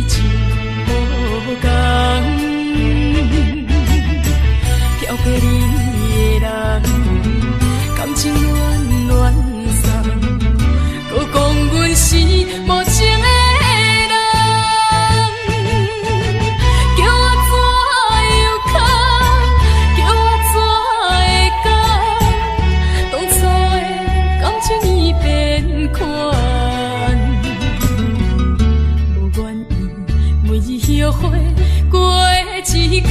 情无共，漂泊你的人，感情乱乱送，搁讲阮是无情的。后悔过一天，一分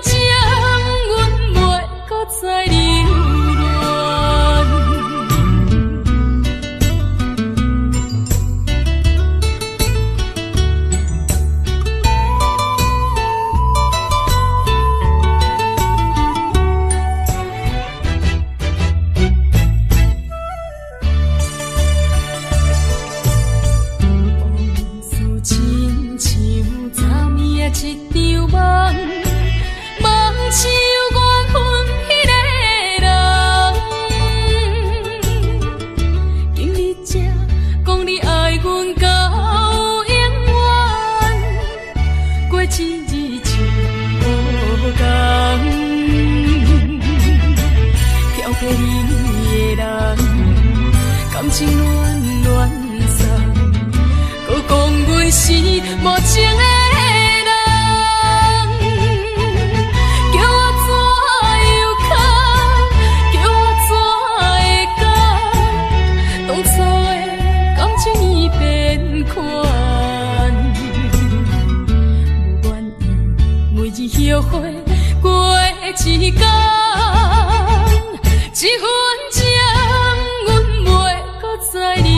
情，阮袂搁再留恋。一场梦，梦像缘分迄个人，今日才讲你爱阮到永远，过一日情无共，漂泊你的人，感情乱乱送，搁讲阮是无情的。后悔过一天，一分情，阮袂搁再留恋。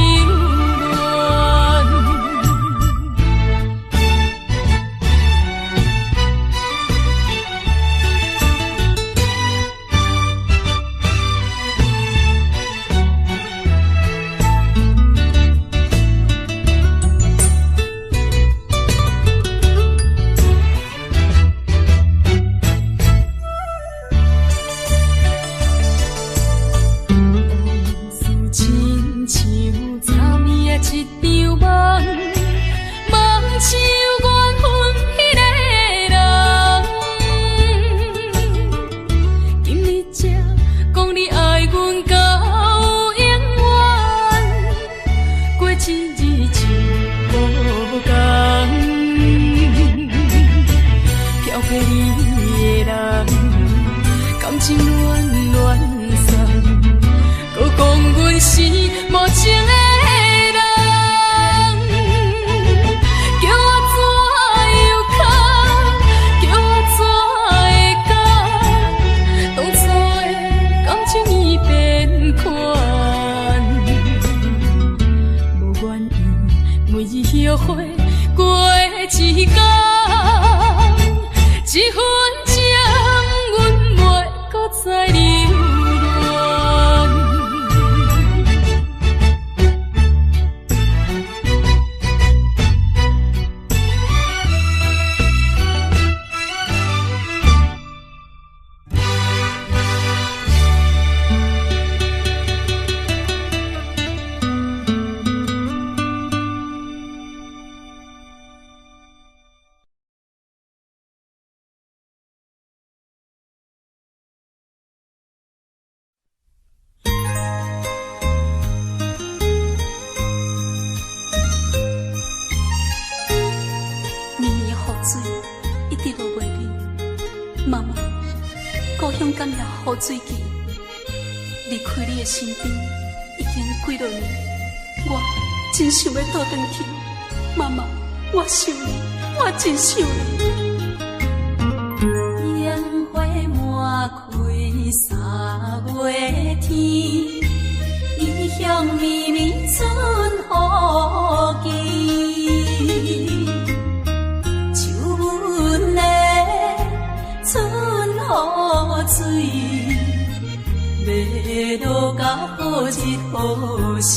是无情的人，叫我怎样哭，叫我怎会讲，当初的感情已变款，无愿意每日后悔过一天，一分情，阮袂搁再留恋。妈妈，故乡感染雨水季，离开你的身边已经几多年，我真想要倒转去。妈妈，我想你，我真想你。烟花满开三月天，异乡绵绵春雨季。秋分的春雨水，要落到好日好时。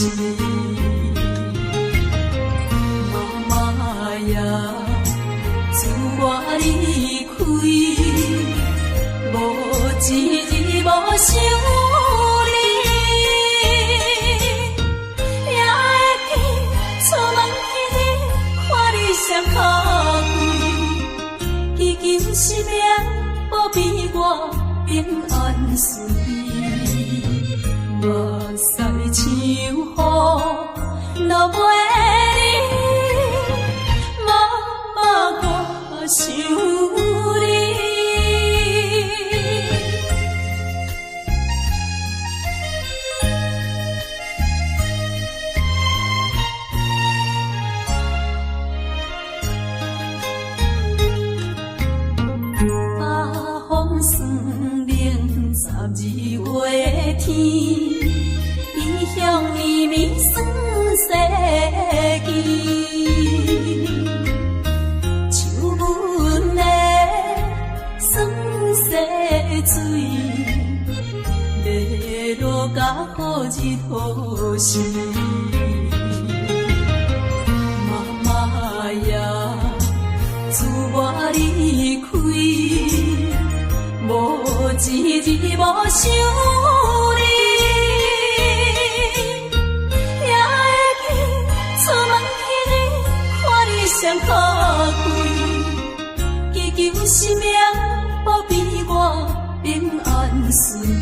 妈妈呀，自我离开，无一日无想你，也会记出门。双脚跪，祈求生命保庇我平安顺利。目屎像雨落袂离，妈妈我想你。12月天，异乡绵绵酸世纪，秋分的酸世水，要落甲好日好时。妈妈呀，自我离开。无一日无想你，也会记出门迄日看你双脚跪，祈求生命保庇我平安顺利。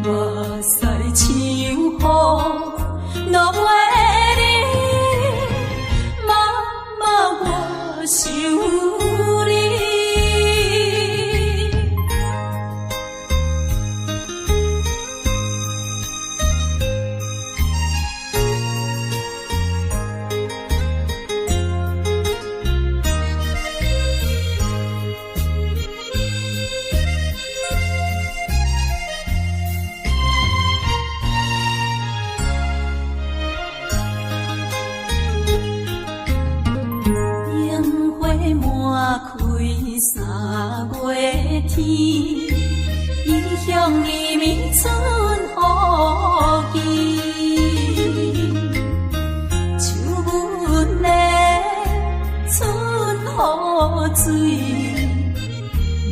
目屎像雨落袂离，妈妈我想你。3月天，异乡绵绵春雨季，秋分的春雨水，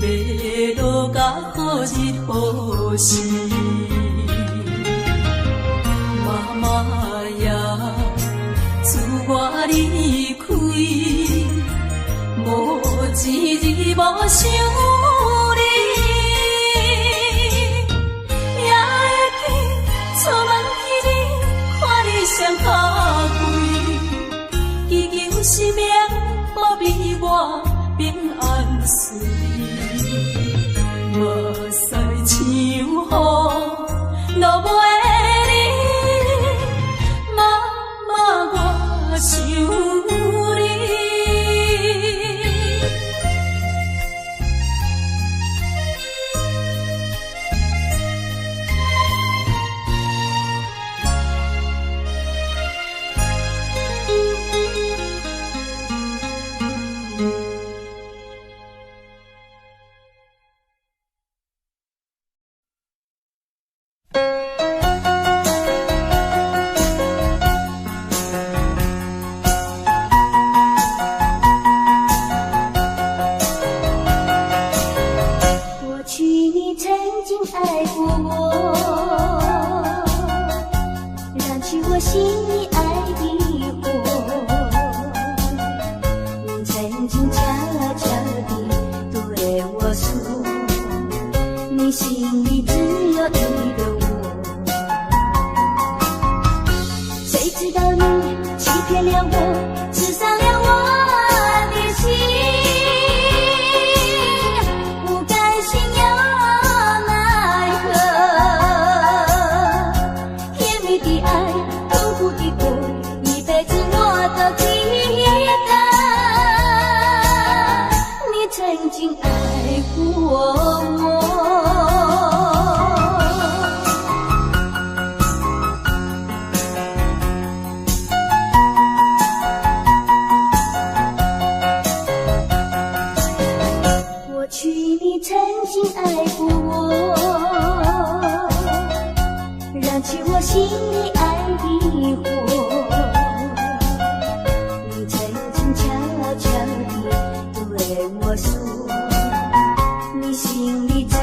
要落甲好日好时。妈妈呀，自我离开。无一日无想你，也会记出门迄日看你双脚跪，祈求生命保庇我平安顺利。目屎像雨落袂离，妈妈我想你。我说，你心里。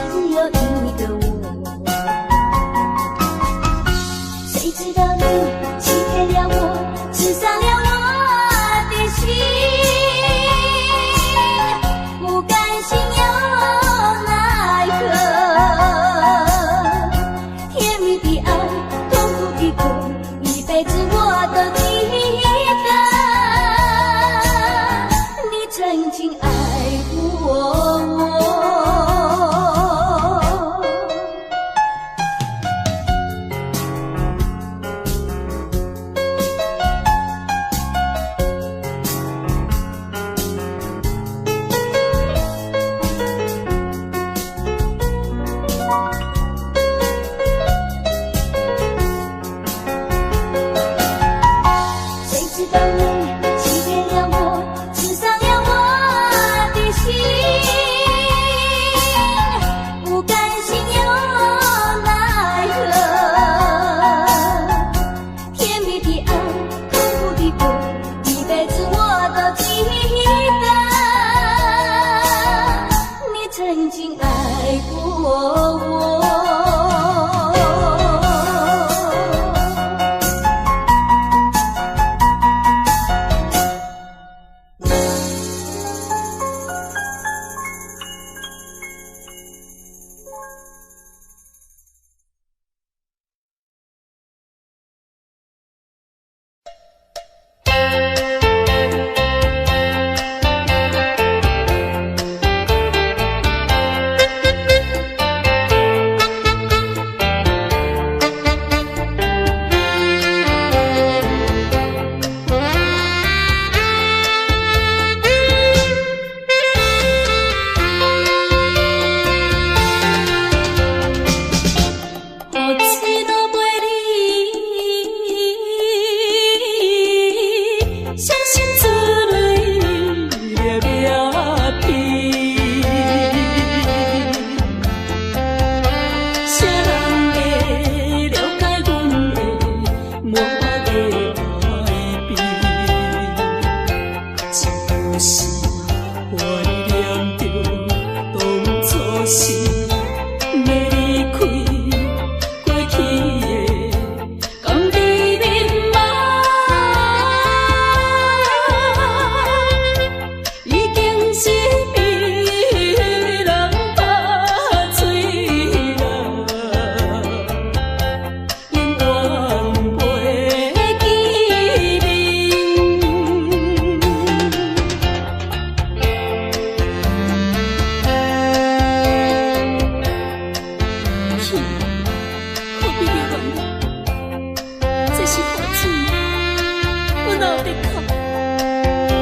老在哭，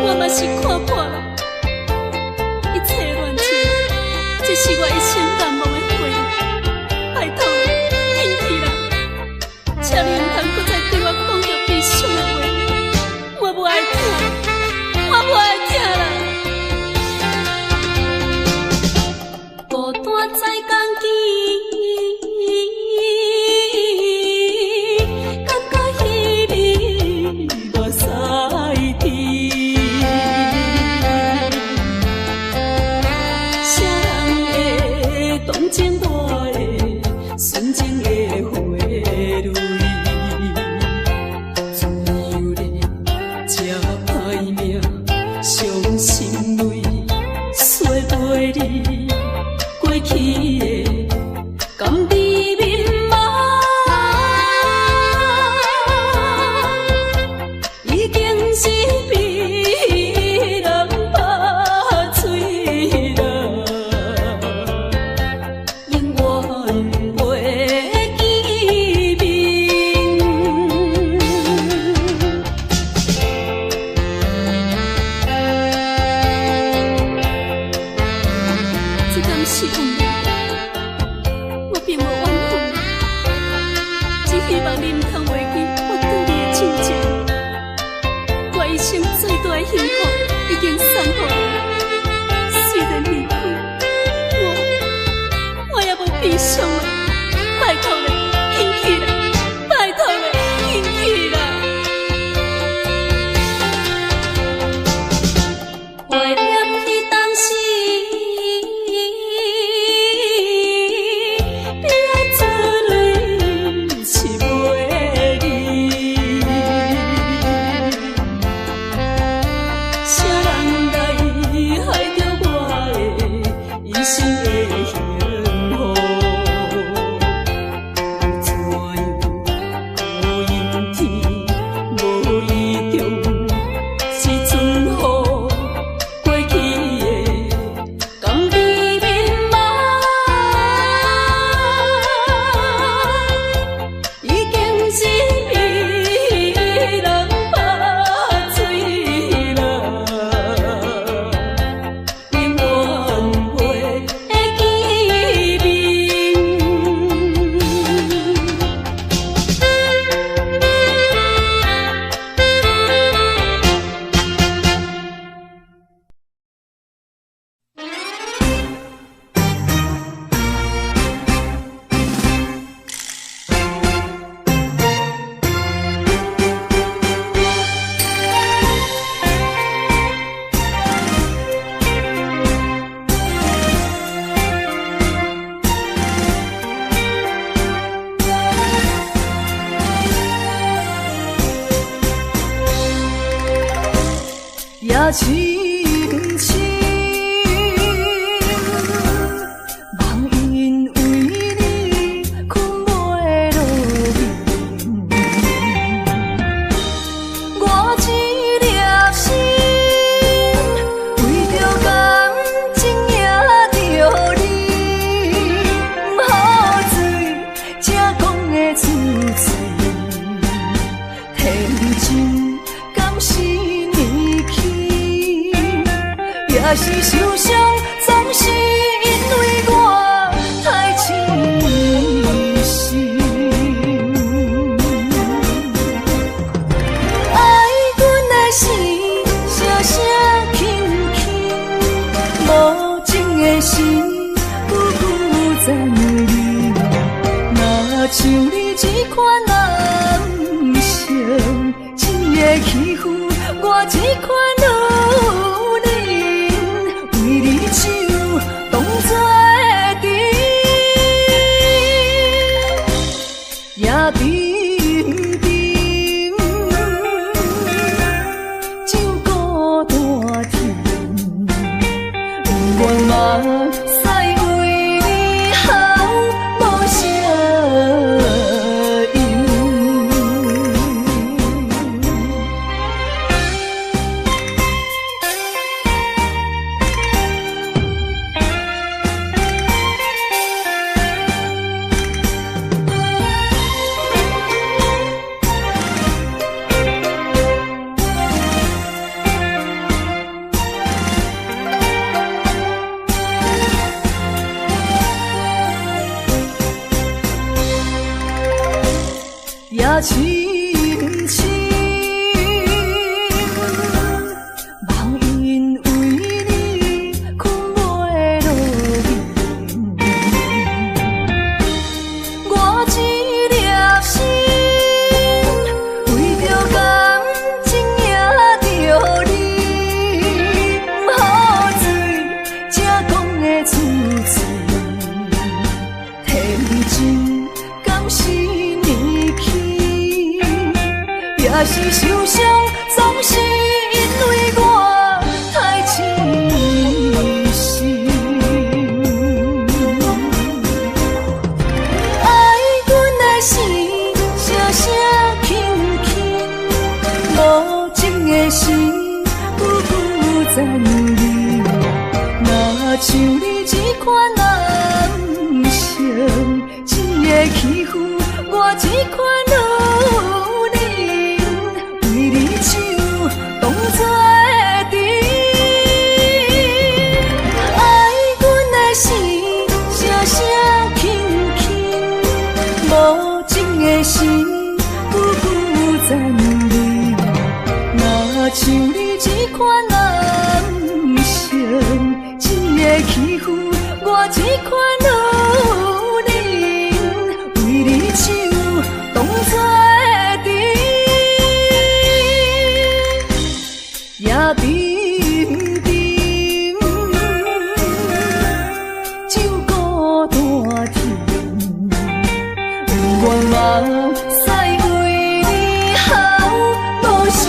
我嘛是看破了。一切乱情，这是我一生难忘的回忆。拜托你，紧去啦！请你唔通搁再对我讲着悲伤的话，我无爱听，我无爱听啦。孤单在江边，感觉稀微目屎滴。谁人会动情我的纯情的花蕊？自由的这歹命，伤心泪洗袂离。过去的甘甜蜜码，已经是被人拍碎了，永远袂记面。这敢是运命？我并无怨恨，只希望你唔通忘记我对你的真情。我一生最大的幸福已经送予你，虽然离开，我也无悲伤了。拜托你，紧去啦！拜托你，紧去啦！怀念起当时。也深深，梦因为你困袂落眠。我一粒心，为着感情也着你，好水才讲会出嘴，天真敢是你去？也是受伤，总是因为我太痴心。爱阮的心，声声轻轻，无情的心，久久在你。若像你这款男性，一个欺负我这款女人，为你手当作甜，也冰冰，酒孤单甜，愿嘛使为你好无啥因。若是受伤，总是因为我太痴心。爱阮的心，声声轻轻，无情的心，久久在你。若像你这款男性，一个欺负我这款女人，为你手当作阵。爱阮的心，声声轻轻，无情的心，久久在你。若像你这款男性，一个欺负我这款女人，为你手当作阵，也沉沉，酒孤单甜，愿望使为你好无声。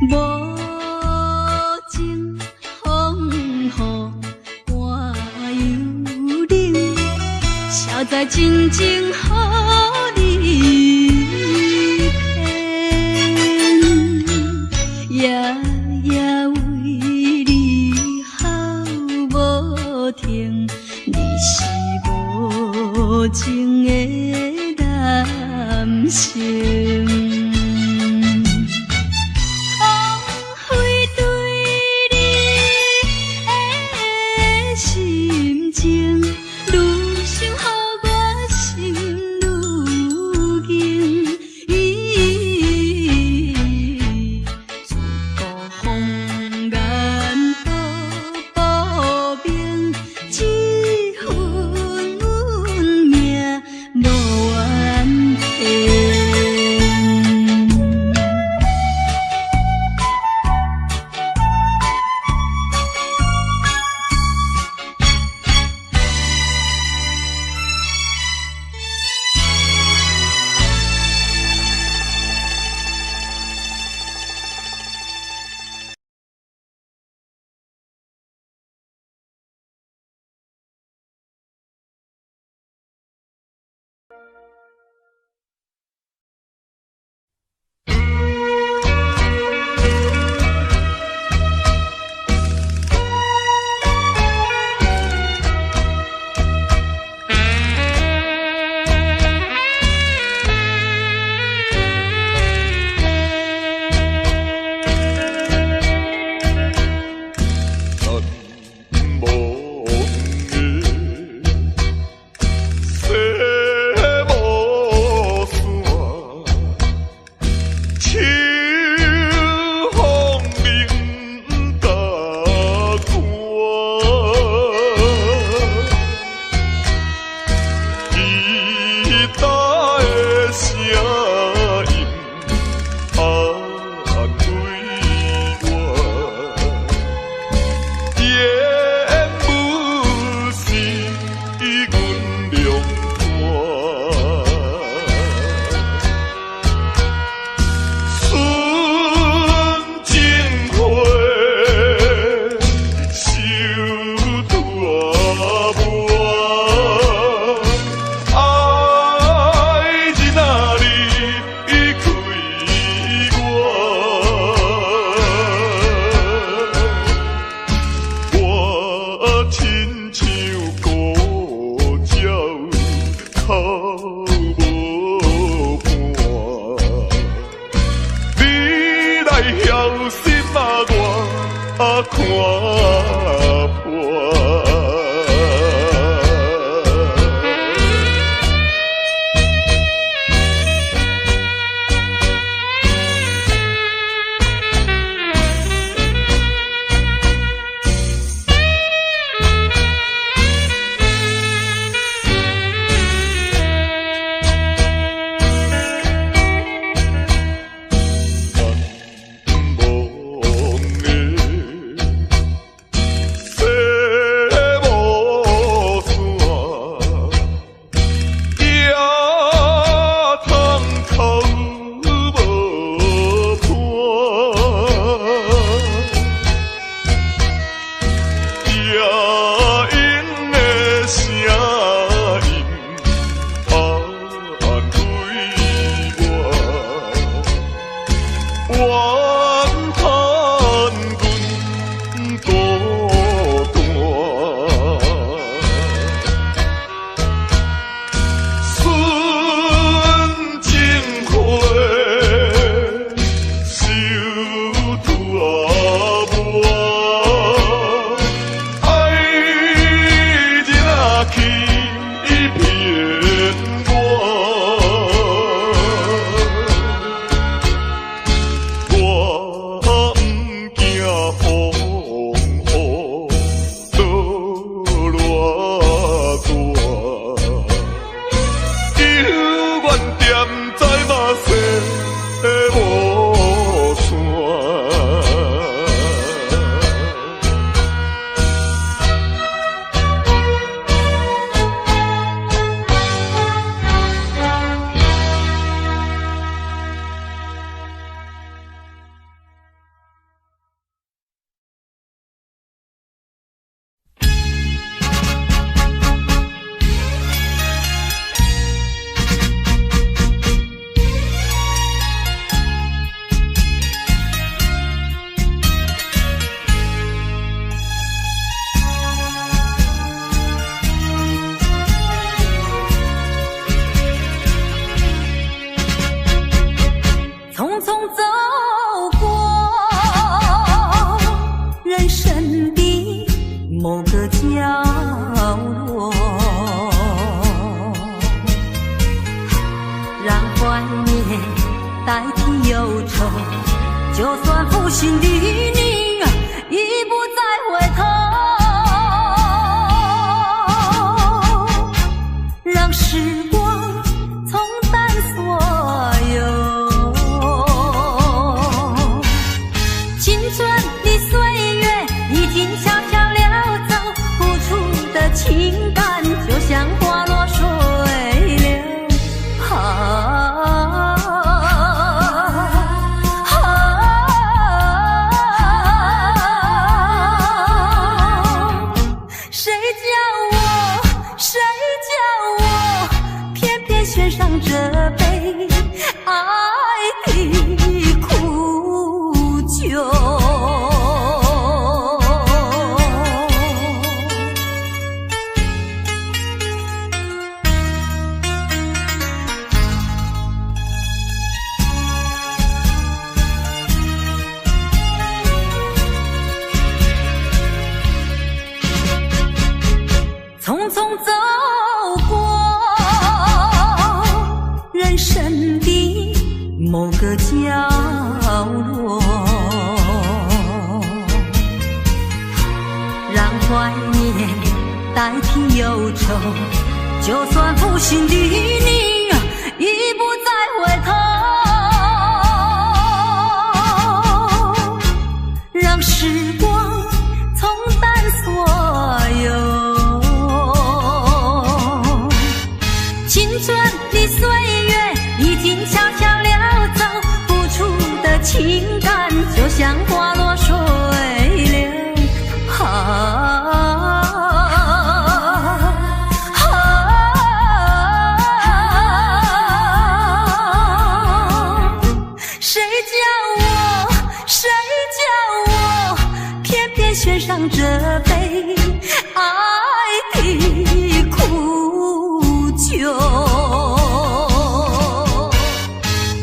无情风雨我犹冷，谁知真情予你骗，夜夜为你哭无停，你是无情的男性。就算负心的你已不再回头，让时光冲淡所有。青春的岁月已经悄悄溜走，付出的情感就像花落水流。献上这杯爱的苦酒。匆匆走过人生的某个角落，让怀念代替忧愁，就算负心的你已不再回头，让时光冲淡所有。青春的岁月已经悄悄溜走，付出的情感就像花落水流。谁叫我偏偏献上这杯爱的苦酒。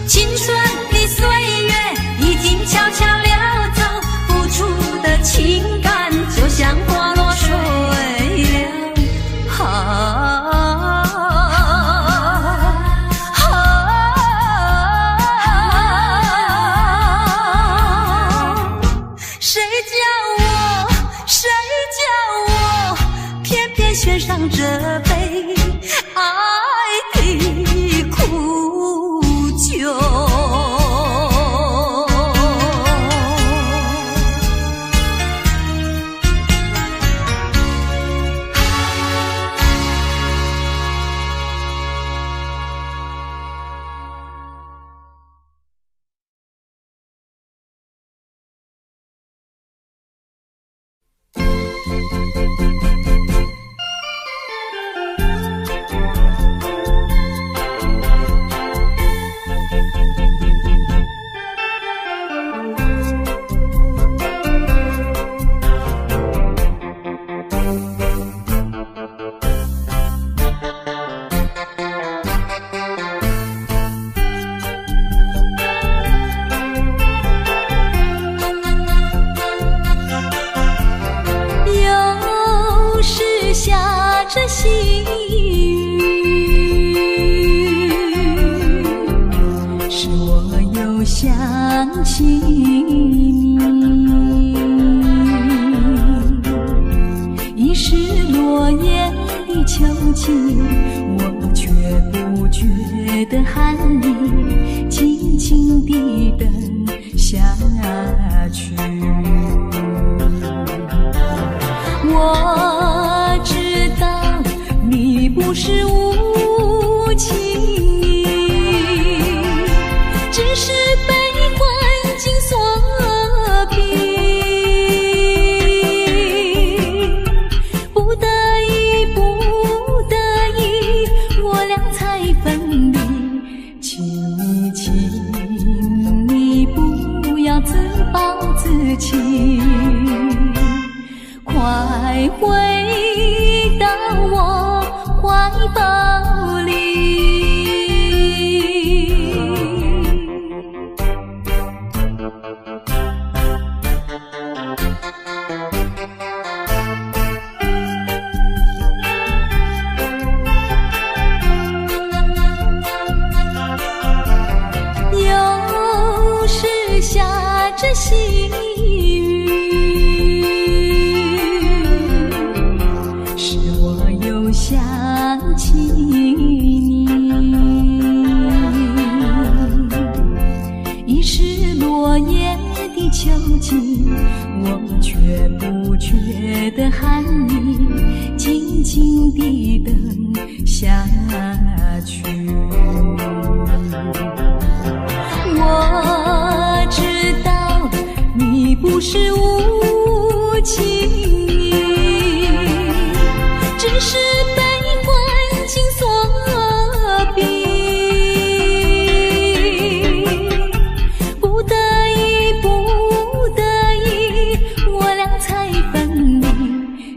青春的岁月已经悄悄溜走，付出的情感就像花落水流。谁叫我偏偏献上这杯爱的苦酒。下着细雨，使我又想起你。已是落叶的秋季，我却不觉得寒意，轻轻地等下去。我知道你不是无情，只是被环境所逼，不得已，不得已，我俩才分离。请你不要自暴自弃，快回到我怀抱里。又是下着细雨，使我又想起你。已是落叶的秋季，我却不觉得寒意，静静地等下去。我知道你不是无情意，只是被环境所逼，不得已，不得已，我俩才分离。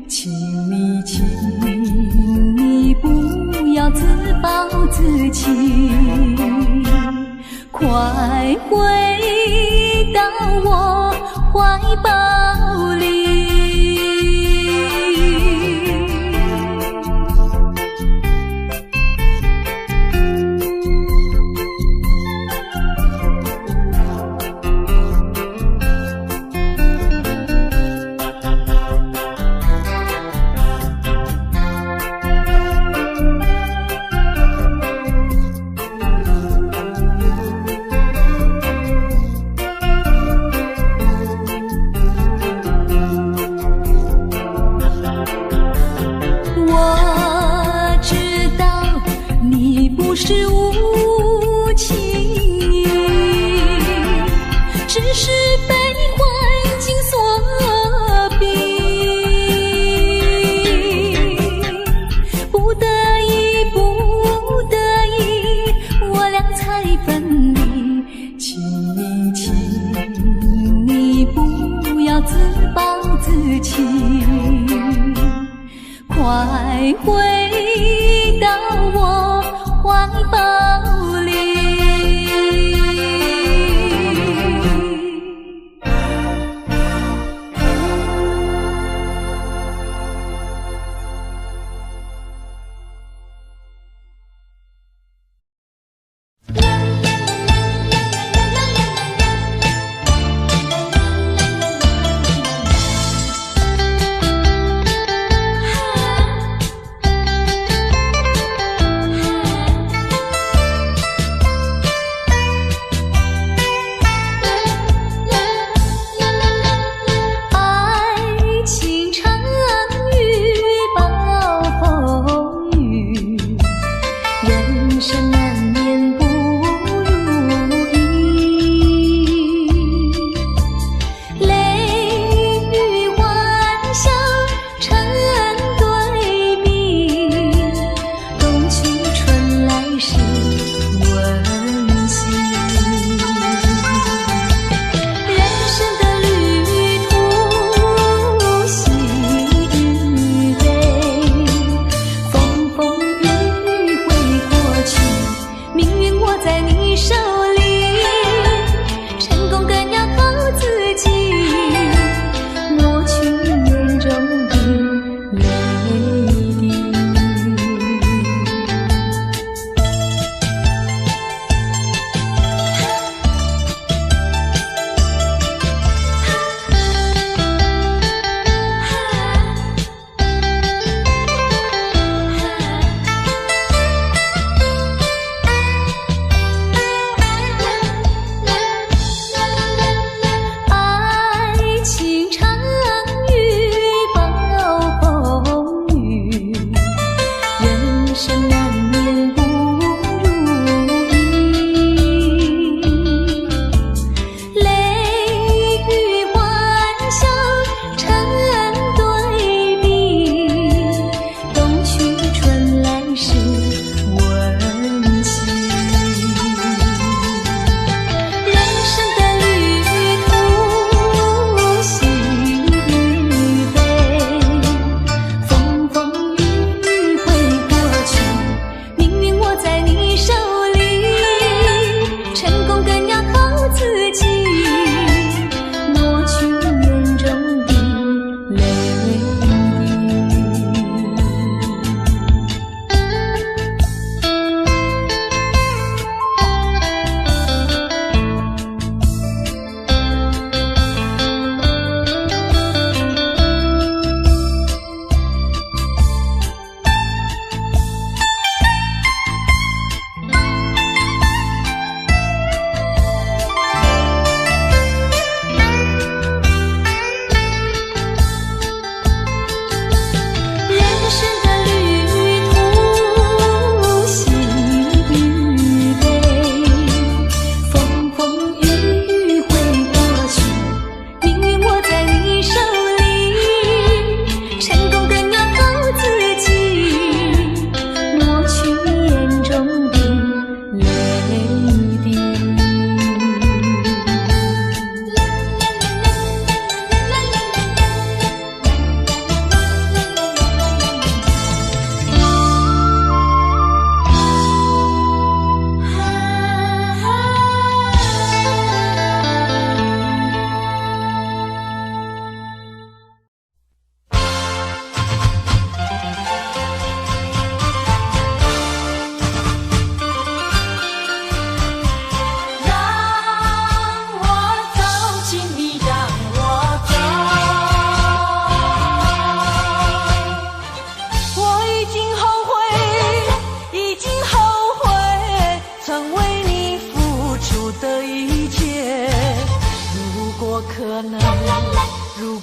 请你，请你不要自暴自弃，快回到我怀抱里。是无情意，只是被环境所逼，不得已，不得已，我俩才分离。请你，请你不要自暴自弃，快回到我怀抱里。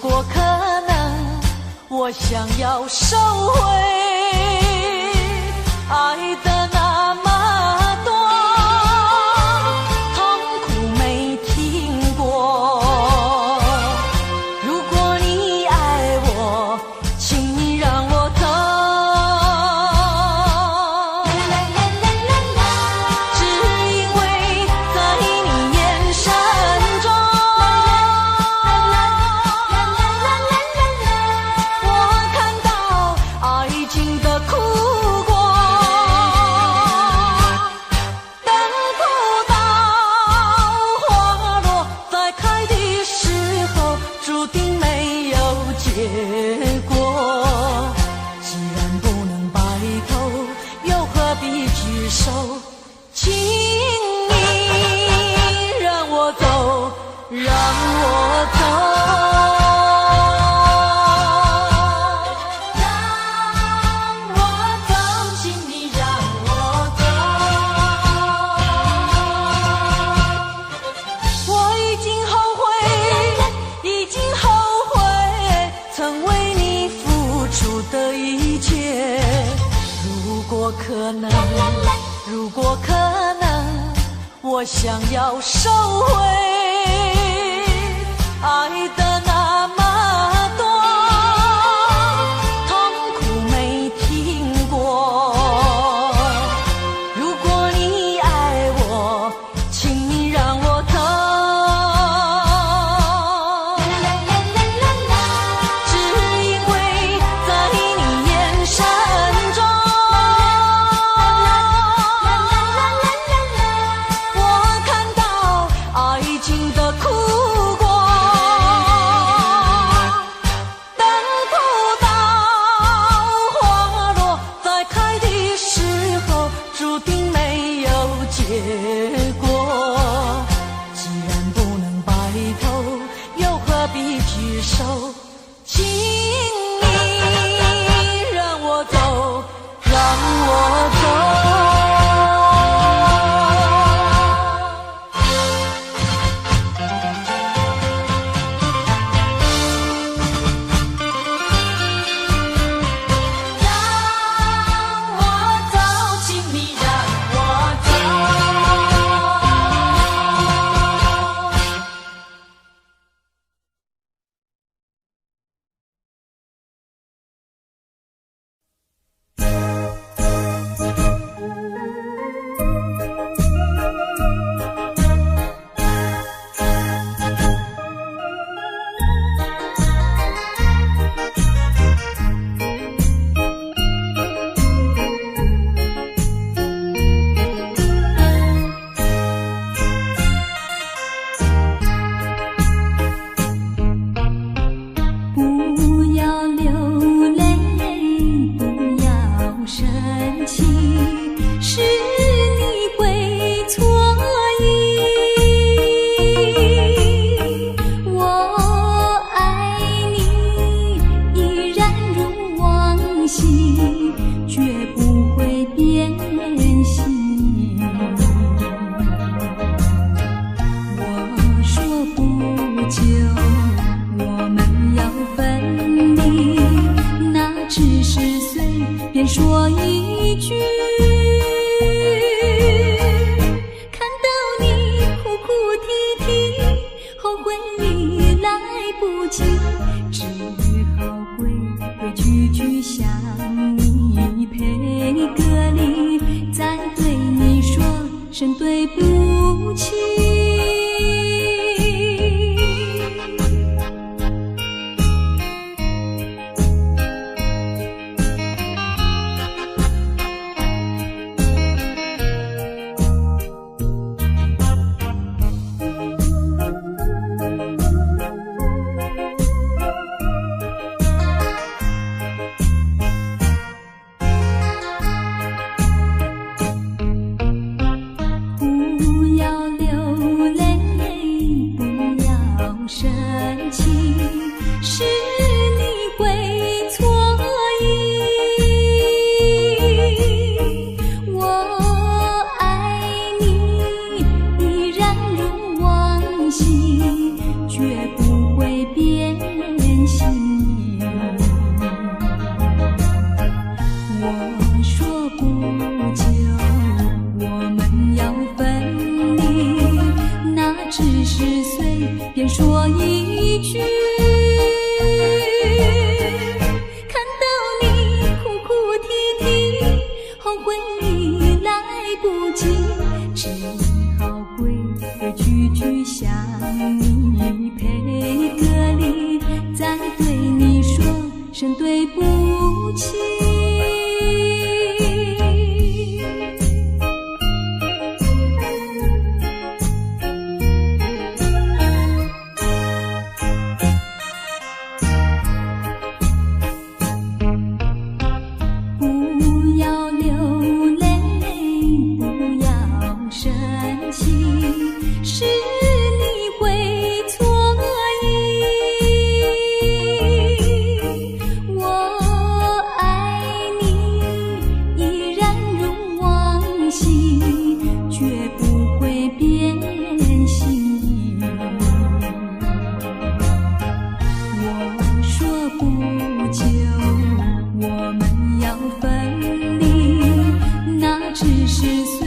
果可能，我想要收回爱的那么多，痛苦没听过。如果你爱我，请你让我走。只因为在你眼神中，我看到爱情的苦果。等不到花落再开的时候，注定没有结果。既然不能白头，又何必举手？请你让我走，让我走，让我走，请你让我走。我已经后悔，已经后悔，曾为你付出的一切。如果可能，如果可能，我想要收回爱的那么多，痛苦没听过。如果你爱我，请你让我走。只因为在你眼神中，我看到爱情的苦果。等不到花落再开的时候，注定没有结果。既然不能白头，又何必举手？请你让我走，让我走。让我走，请你让我走。不要流泪，不要生气，是你会错意。我爱你，依然如往昔，绝不会变心。我说不久我们要分离，那只是随便说一句。看到你哭哭啼啼，后悔已来不及，只好规规矩矩向你赔个礼，再对你说声对不起。不要流泪，不要生气，是你会错意。我爱你，依然如往昔，绝不会变说一句，看到你哭哭啼啼，后悔已来不及，只好规规矩矩向你赔个礼，再对你说声对不起。不要流泪，不要生气，是你会错意。我爱你，依然如往昔，绝不会变心意。我说不久我们要分离，那只是随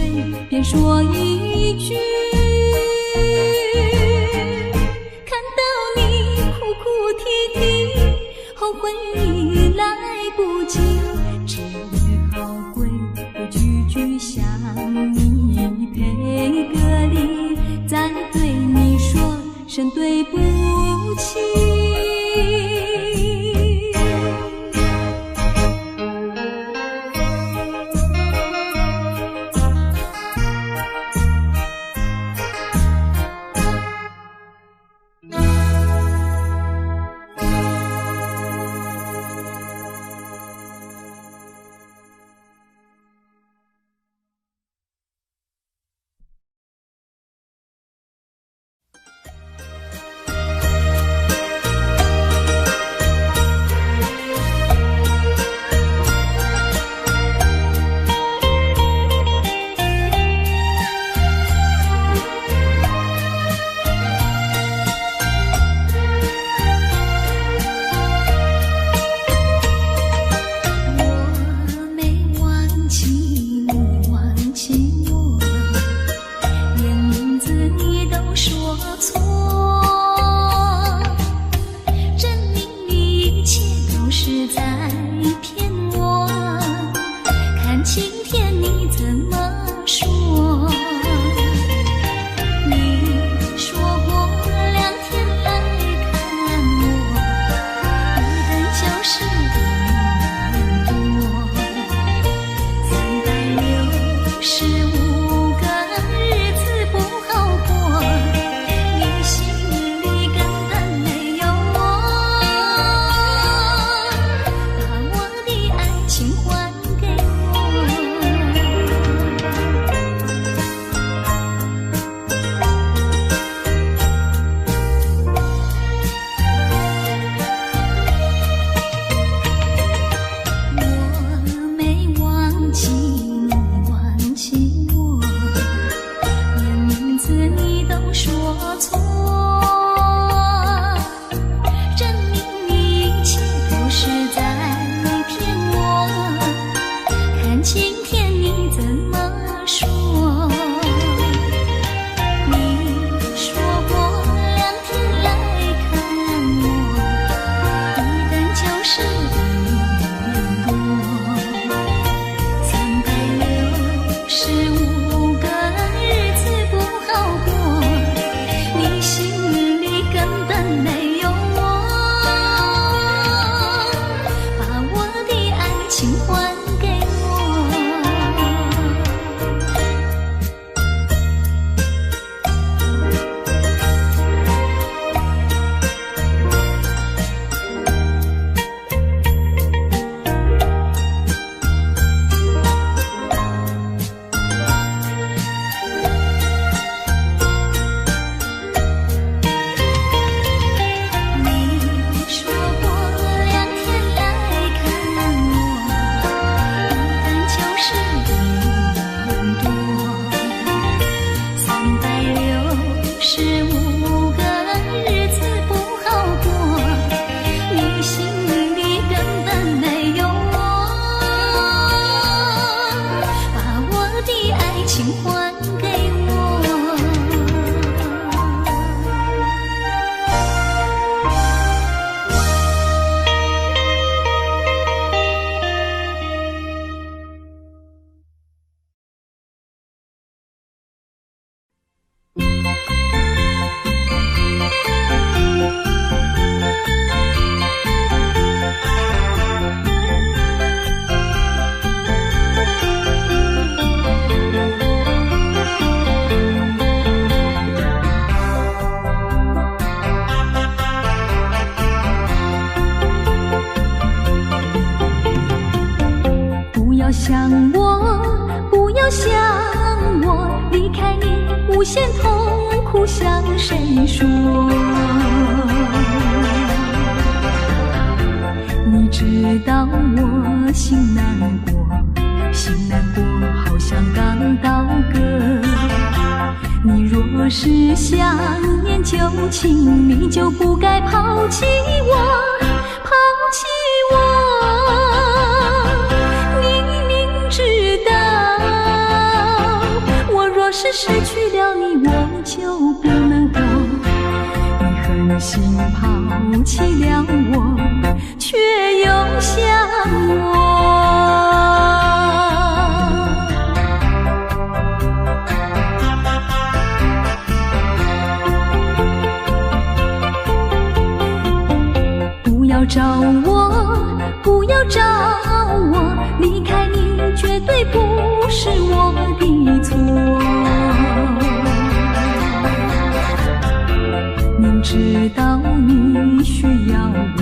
便说一句，看到你哭哭啼啼，后悔已来不及，只好规规矩矩向你赔个礼，再对你说声对不起。想我，不要想我，离开你无限痛苦向谁说？你知道我心难过，心难过好像刚到歌。你若是想念旧情，你就不该抛弃我，抛弃我。你明知道，我若是失去了你，我就不能活。你狠心抛弃了我，却又想我。不要找我，不要找我，离开你绝对不是我的错。明知道你需要我，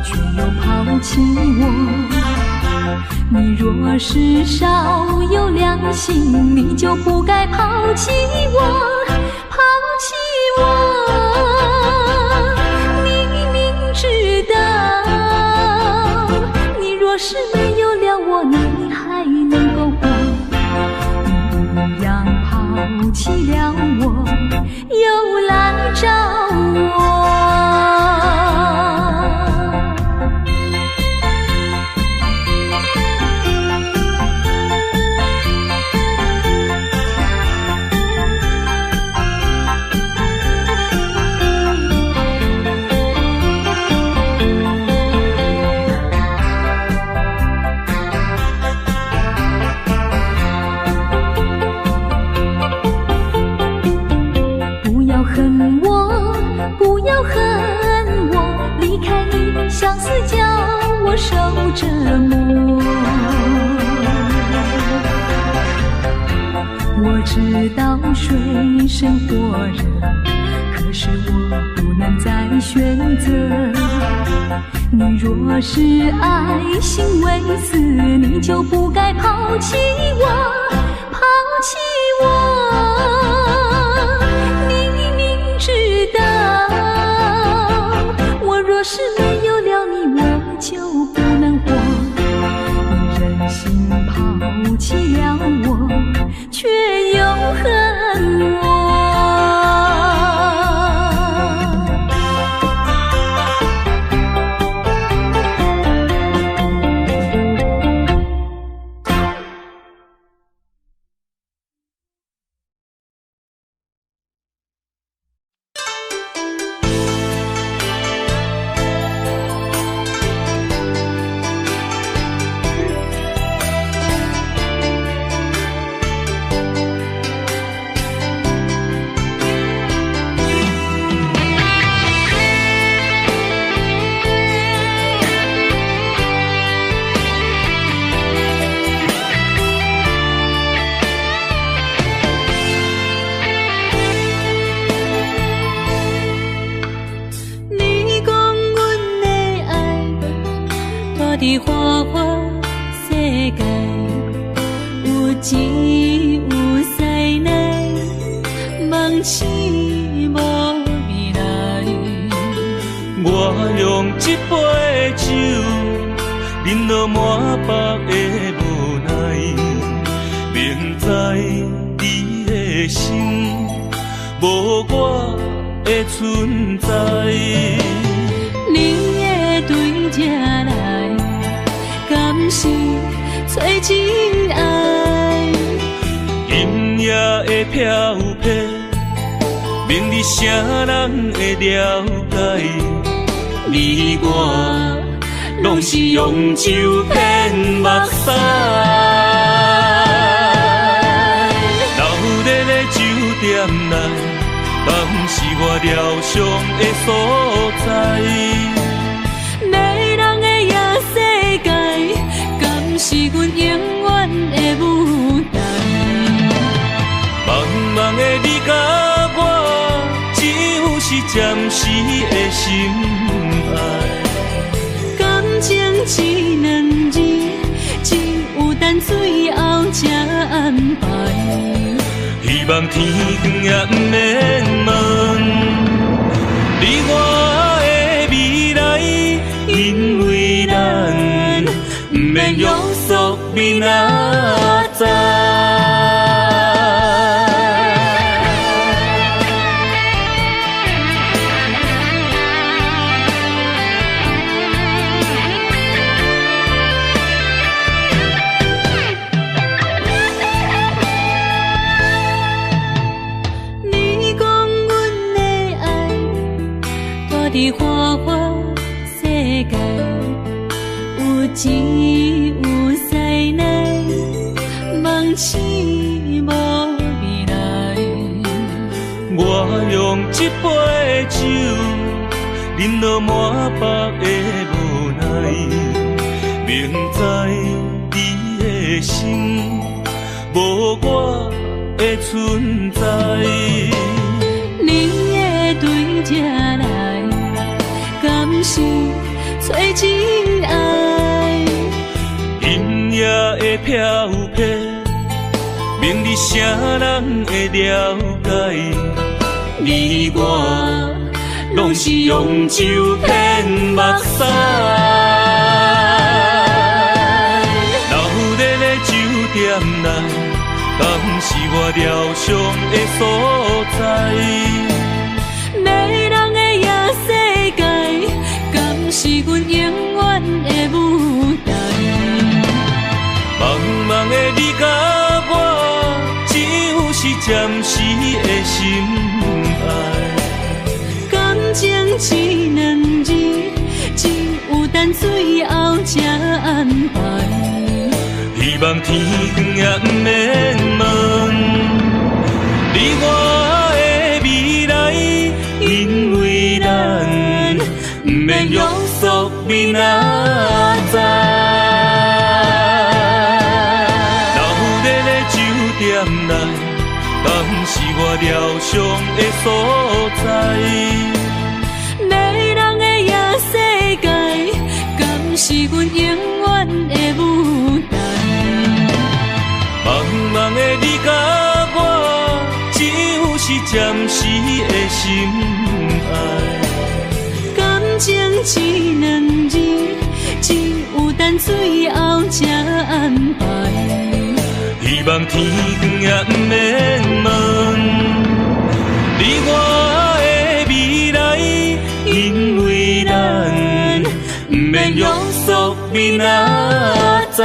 却又抛弃我。你若是少有良心，你就不该抛弃我，抛弃我。知道，你若是没有了我，你还能够活。你一样抛弃了我，又来找我。相思叫我受折磨，我知道水深火热，可是我不能再选择。你若是爱心为死，你就不该抛弃我，抛弃我。你明知道，我若是没有了你，我就不能活。你忍心抛弃了我，却又恨我。伫花花世界，有钱有势来，梦醒无未来。我用一杯酒，饮落满腹的无奈，明知你的心无我的存在。你的对这来，敢是找真爱？音乐的飘撇，明日谁人会了解？你我拢是用酒骗目屎，闹热的酒店内，敢是我疗伤的所在？迷人的夜世界，敢是阮永远的舞台？茫茫的你甲我，只有是暂时的心爱。感情一两字，等最后才安排。希望天光也不免问，你我的未来，因为咱不免约束明仔载。伫花花世界，有钱有势来，梦醒无未来。我用一杯酒，饮落满腹的无奈，明知你的心无我的存在。你的对这来。敢是找真爱？音乐的飘飘，明日谁人会了解？你我拢是用酒骗目屎，留在咧酒店内，敢是我疗伤的所在？是阮永远的舞台。茫茫的你甲我，只有是暂时的心爱。感情一两字，只有等最后才安排。希望天光也不免问，你我的未来，因为咱不免约束明仔载。留在咧酒店内，敢是我疗伤的所在？迷人的夜世界，敢是阮永远的舞台？茫茫的你甲我，只有是暂时的心爱。情一两字，只有等最后才安排。希望天光也不免问，你我的未来，因为咱不免约束明仔载。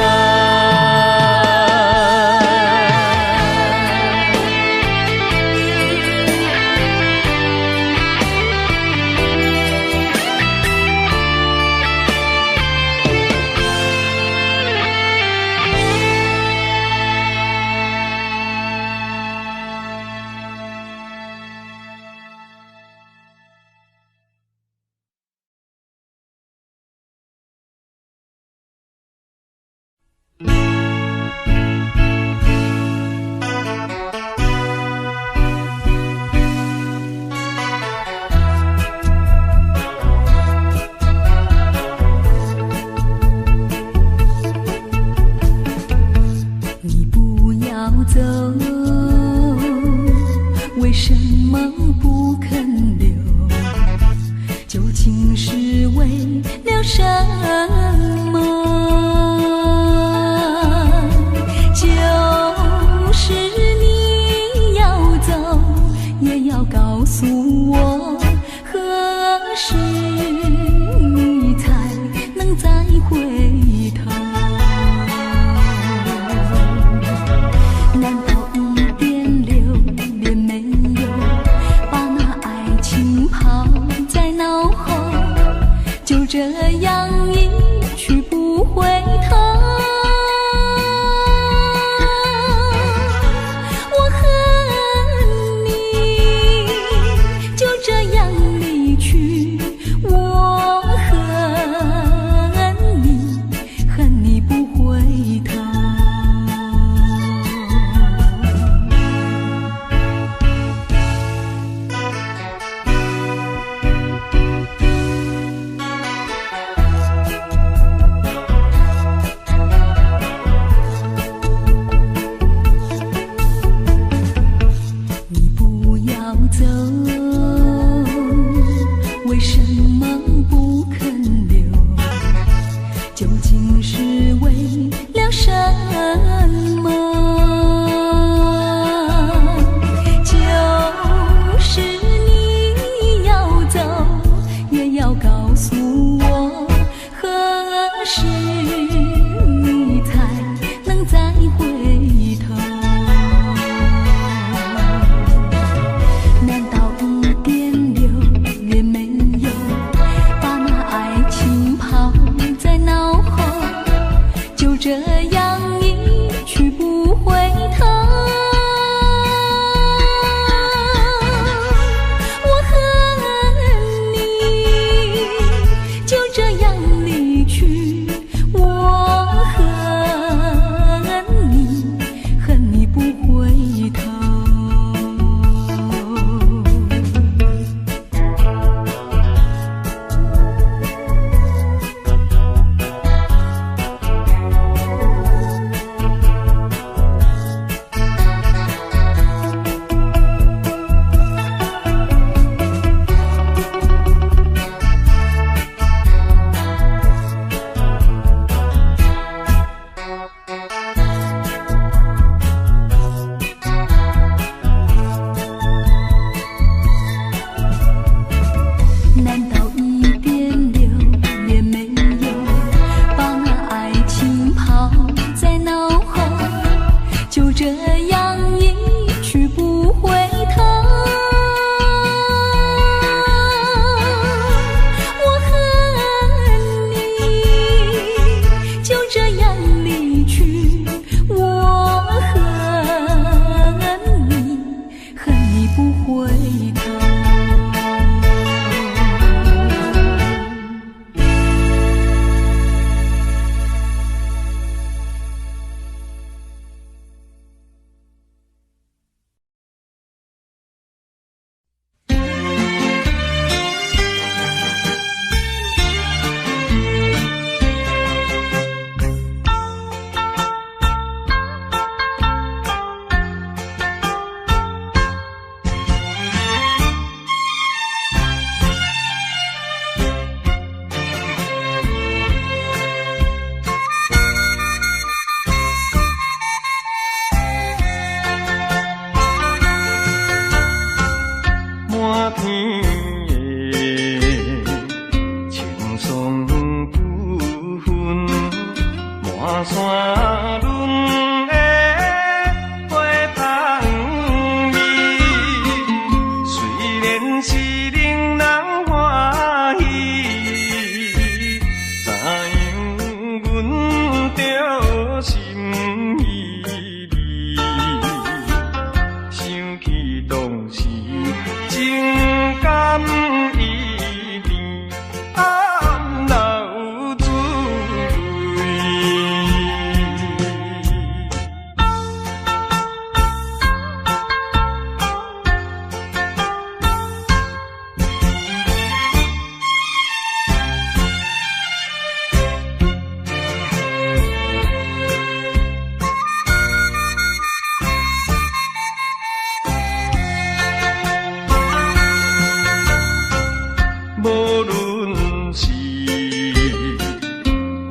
无论是，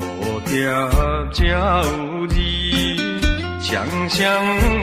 蝴蝶才有字，双双。